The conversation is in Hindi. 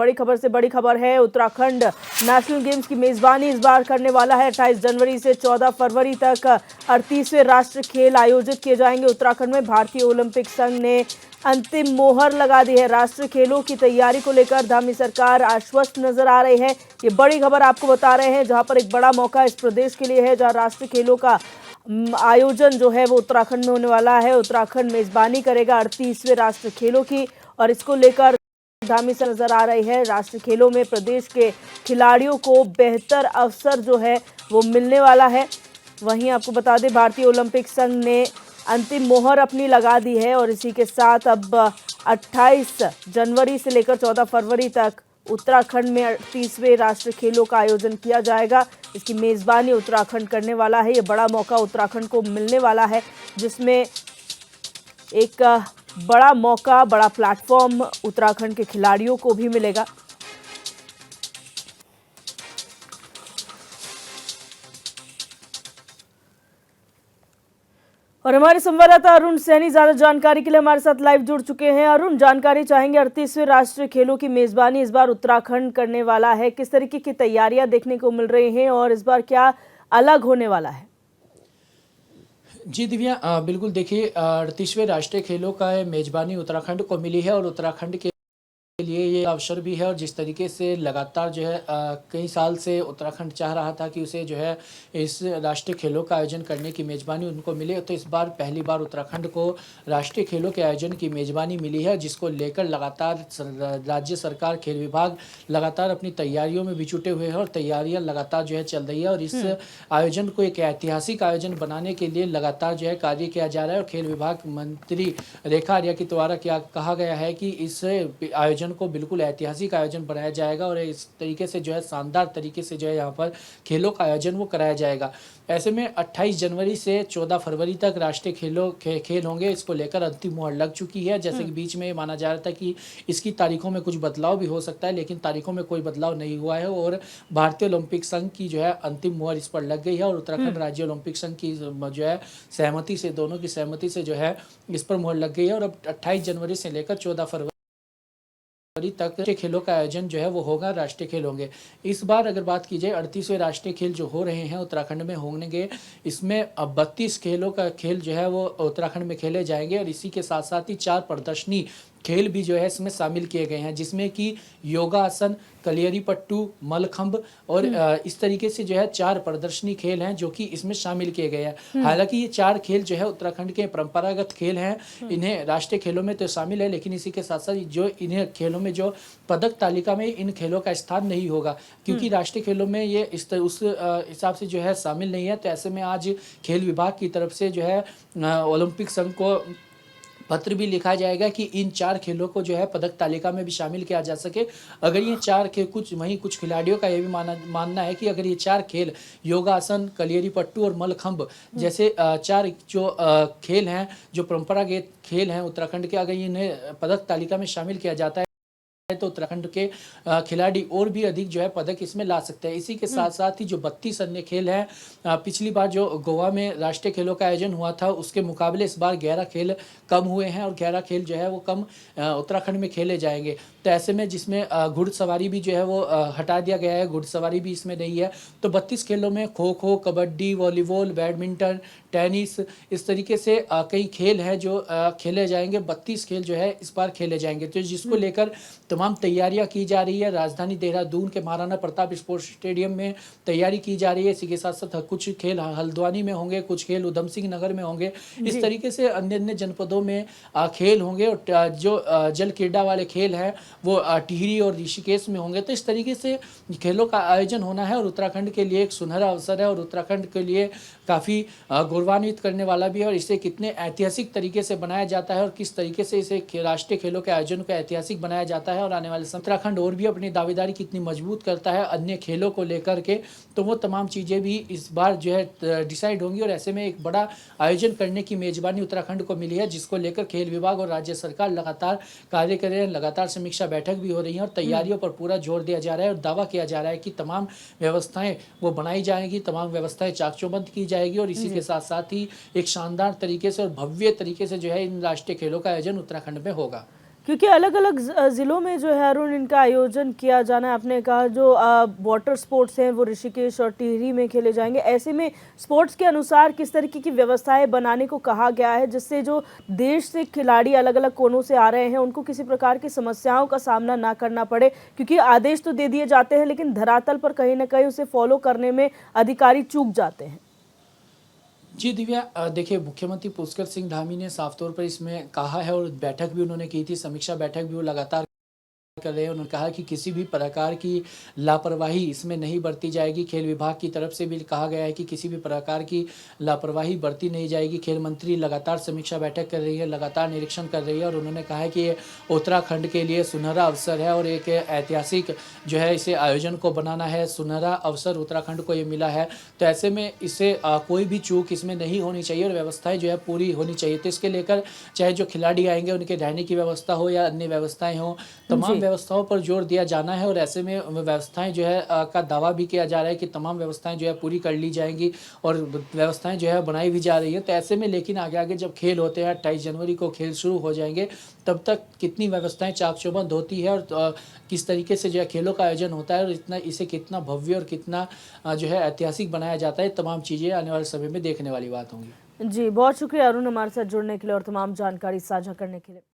बड़ी खबर से बड़ी खबर है। उत्तराखंड नेशनल गेम्स की मेजबानी इस बार करने वाला है। 28 जनवरी से 14 फरवरी तक 38वें राष्ट्रीय खेल आयोजित किए जाएंगे उत्तराखंड में। भारतीय ओलंपिक संघ ने अंतिम मोहर लगा दी है। राष्ट्रीय खेलों की तैयारी को लेकर धामी सरकार आश्वस्त नजर आ रही है। ये बड़ी खबर आपको बता रहे हैं, जहां पर एक बड़ा मौका इस प्रदेश के लिए है, जहां राष्ट्रीय खेलों का आयोजन जो है वो उत्तराखंड में होने वाला है। उत्तराखंड मेजबानी करेगा 38वें राष्ट्रीय खेलों की, और इसको लेकर धामी से नजर आ रही है। राष्ट्रीय खेलों में प्रदेश के खिलाड़ियों को बेहतर अवसर जो है वो मिलने वाला है। वहीं आपको बता दें, भारतीय ओलंपिक संघ ने अंतिम मोहर अपनी लगा दी है, और इसी के साथ अब 28 जनवरी से लेकर 14 फरवरी तक उत्तराखंड में 38वें राष्ट्रीय खेलों का आयोजन किया जाएगा। इसकी मेजबानी उत्तराखंड करने वाला है। ये बड़ा मौका उत्तराखंड को मिलने वाला है, जिसमें एक बड़ा मौका, बड़ा प्लेटफॉर्म उत्तराखंड के खिलाड़ियों को भी मिलेगा। और हमारे संवाददाता अरुण सैनी ज्यादा जानकारी के लिए हमारे साथ लाइव जुड़ चुके हैं। अरुण, जानकारी चाहेंगे, 38वें राष्ट्रीय खेलों की मेजबानी इस बार उत्तराखंड करने वाला है। किस तरीके की तैयारियां देखने को मिल रही हैं और इस बार क्या अलग होने वाला है? जी दिव्या, बिल्कुल देखिए, 38वें राष्ट्रीय खेलों का मेजबानी उत्तराखंड को मिली है और उत्तराखंड के लिए ये अवसर भी है। और जिस तरीके से लगातार जो है कई साल से उत्तराखंड चाह रहा था कि उसे जो है इस राष्ट्रीय खेलों का आयोजन करने की मेज़बानी उनको मिले, तो इस बार पहली बार उत्तराखंड को राष्ट्रीय खेलों के आयोजन की मेज़बानी मिली है, जिसको लेकर लगातार राज्य सरकार, खेल विभाग लगातार अपनी तैयारियों में भी जुटे हुए हैं और तैयारियां लगातार जो है चल रही है। और इस आयोजन को एक ऐतिहासिक आयोजन बनाने के लिए लगातार जो है कार्य किया जा रहा है। और खेल विभाग मंत्री रेखा आर्या के द्वारा क्या कहा गया है कि इस आयोजन को बिल्कुल ऐतिहासिक आयोजन बनाया जाएगा और इस तरीके से जो है शानदार तरीके से जो है यहाँ पर खेलों का आयोजन वो कराया जाएगा। ऐसे में 28 जनवरी से 14 फरवरी तक राष्ट्रीय खेल होंगे। इसको लेकर अंतिम मुहर लग चुकी है। जैसे कि बीच में माना जा रहा था कि इसकी तारीखों में कुछ बदलाव भी हो सकता है, लेकिन तारीखों में कोई बदलाव नहीं हुआ है और भारतीय ओलंपिक संघ की जो है अंतिम मुहर इस पर लग गई है। और उत्तराखंड राज्य ओलंपिक संघ की जो है सहमति से, दोनों की सहमति से जो है इस पर मुहर लग गई है। और अब 28 जनवरी से लेकर 14 फरवरी तक खेलों का आयोजन जो है वो होगा, राष्ट्रीय खेल होंगे। इस बार अगर बात की जाए 38वें राष्ट्रीय खेल जो हो रहे हैं उत्तराखंड में होंगे, इसमें अब 32 खेलों का खेल जो है वो उत्तराखंड में खेले जाएंगे। और इसी के साथ साथ ही 4 प्रदर्शनी खेल भी जो है इसमें शामिल किए गए हैं, जिसमें कि योगासन, कलियरी पट्टू, मलखंब और इस तरीके से जो है 4 प्रदर्शनी खेल हैं जो कि इसमें शामिल किए गए हैं। हालांकि ये 4 खेल जो है उत्तराखंड के परंपरागत खेल हैं, इन्हें राष्ट्रीय खेलों में तो शामिल है, लेकिन इसी के साथ साथ जो इन्हें खेलों में जो पदक तालिका में इन खेलों का स्थान नहीं होगा, क्योंकि राष्ट्रीय खेलों में ये उस हिसाब से जो है शामिल नहीं है। तो ऐसे में आज खेल विभाग की तरफ से जो है ओलंपिक संघ को पत्र भी लिखा जाएगा कि इन 4 खेलों को जो है पदक तालिका में भी शामिल किया जा सके। अगर ये 4 खेल, कुछ खिलाड़ियों का ये भी मानना है कि अगर ये 4 खेल योगासन, कलियरी पट्टू और मलखंब जैसे 4 जो खेल हैं, जो परंपरागत खेल हैं उत्तराखंड के, अगर इन्हें पदक तालिका में शामिल किया जाता है तो उत्तराखंड के खिलाड़ी और भी अधिक जो है पदक इसमें ला सकते हैं। इसी के साथ साथ ही जो 32 अन्य खेल हैं, पिछली बार जो गोवा में राष्ट्रीय खेलों का आयोजन हुआ था उसके मुकाबले इस बार 11 खेल कम हुए हैं और 11 खेल जो है वो कम उत्तराखंड में खेले जाएंगे। तो ऐसे में जिसमें घुड़सवारी भी जो है वो हटा दिया गया है, घुड़सवारी भी इसमें नहीं है। तो 32 खेलों में kho kho, kabaddi, volleyball, badminton, tennis, इस तरीके से कई खेल हैं जो खेले जाएंगे। 32 खेल जो है इस बार खेले जाएंगे, तो जिसको लेकर तमाम तैयारियां की जा रही है। राजधानी देहरादून के महाराणा प्रताप स्पोर्ट्स स्टेडियम में तैयारी की जा रही है। इसी के साथ साथ कुछ खेल हल्द्वानी में होंगे, कुछ खेल उधम सिंह नगर में होंगे। इस तरीके से अन्य अन्य जनपदों में खेल होंगे। और जो जल क्रीड़ा वाले खेल हैं वो टिहरी और ऋषिकेश में होंगे। तो इस तरीके से खेलों का आयोजन होना है और उत्तराखंड के लिए एक सुनहरा अवसर है और उत्तराखंड के लिए काफ़ी गौरवान्वित करने वाला भी है। और इसे कितने ऐतिहासिक तरीके से बनाया जाता है और किस तरीके से इसे राष्ट्रीय खेलों के आयोजन को ऐतिहासिक बनाया जाता है और आने वाले समय उत्तराखंड और भी अपनी दावेदारी कितनी मजबूत करता है अन्य खेलों को लेकर के, तो वो तमाम चीज़ें भी इस बार जो है डिसाइड होंगी। और ऐसे में एक बड़ा आयोजन करने की मेजबानी उत्तराखंड को मिली है, जिसको लेकर खेल विभाग और राज्य सरकार लगातार कार्य कर रहे हैं। लगातार समीक्षा बैठक भी हो रही है और तैयारियों पर पूरा जोर दिया जा रहा है और दावा किया जा रहा है कि तमाम व्यवस्थाएं वो बनाई जाएंगी, तमाम व्यवस्थाएं चाक-चौबंद की जाएगी। और इसी के साथ साथ ही एक शानदार तरीके से और भव्य तरीके से जो है इन राष्ट्रीय खेलों का आयोजन उत्तराखंड में होगा। क्योंकि अलग-अलग ज़िलों में जो है अरुण इनका आयोजन किया जाना है। आपने कहा जो वाटर स्पोर्ट्स हैं वो ऋषिकेश और टिहरी में खेले जाएँगे। ऐसे में स्पोर्ट्स के अनुसार किस तरीके की व्यवस्थाएँ बनाने को कहा गया है जिससे जो देश से खिलाड़ी अलग-अलग कोनों से आ रहे हैं उनको किसी प्रकार की समस्याओं का सामना ना करना पड़े? क्योंकि आदेश तो दे दिए जाते हैं लेकिन धरातल पर कहीं न कहीं उसे फ़ॉलो करने में अधिकारी चूक जाते हैं। जी दिव्या, देखिए मुख्यमंत्री पुष्कर सिंह धामी ने साफ तौर पर इसमें कहा है और बैठक भी उन्होंने की थी, समीक्षा बैठक भी वो लगातार कर रहे हैं। उन्होंने कहा कि किसी भी प्रकार की लापरवाही इसमें नहीं बरती जाएगी। खेल विभाग की तरफ से भी कहा गया है कि किसी भी प्रकार की लापरवाही बरती नहीं जाएगी। खेल मंत्री लगातार समीक्षा बैठक कर रही है, लगातार निरीक्षण कर रही है और उन्होंने कहा है कि ये उत्तराखंड के लिए सुनहरा अवसर है और एक ऐतिहासिक जो है इसे आयोजन को बनाना है। सुनहरा अवसर उत्तराखंड को ये मिला है, तो ऐसे में इसे कोई भी चूक इसमें नहीं होनी चाहिए और व्यवस्थाएं जो है पूरी होनी चाहिए। तो इसके लेकर चाहे जो खिलाड़ी आएंगे उनके रहने की व्यवस्था हो या अन्य व्यवस्थाएं हों, तमाम जी। व्यवस्थाओं पर जोर दिया जाना है और ऐसे में व्यवस्थाएं जो है का दावा भी किया जा रहा है कि तमाम व्यवस्थाएं जो है पूरी कर ली जाएंगी और व्यवस्थाएं जो है बनाई भी जा रही है। तो ऐसे में लेकिन आगे आगे जब खेल होते हैं 28 जनवरी को खेल शुरू हो जाएंगे, तब तक कितनी व्यवस्थाएं चाक-चौबंद होती है और किस तरीके से जो है खेलों का आयोजन होता है और इतना इसे कितना भव्य और कितना जो है ऐतिहासिक बनाया जाता है, तमाम चीज़ें आने वाले समय में देखने वाली बात होंगी। जी, बहुत शुक्रिया अरुण हमारे साथ जुड़ने के लिए और तमाम जानकारी साझा करने के लिए।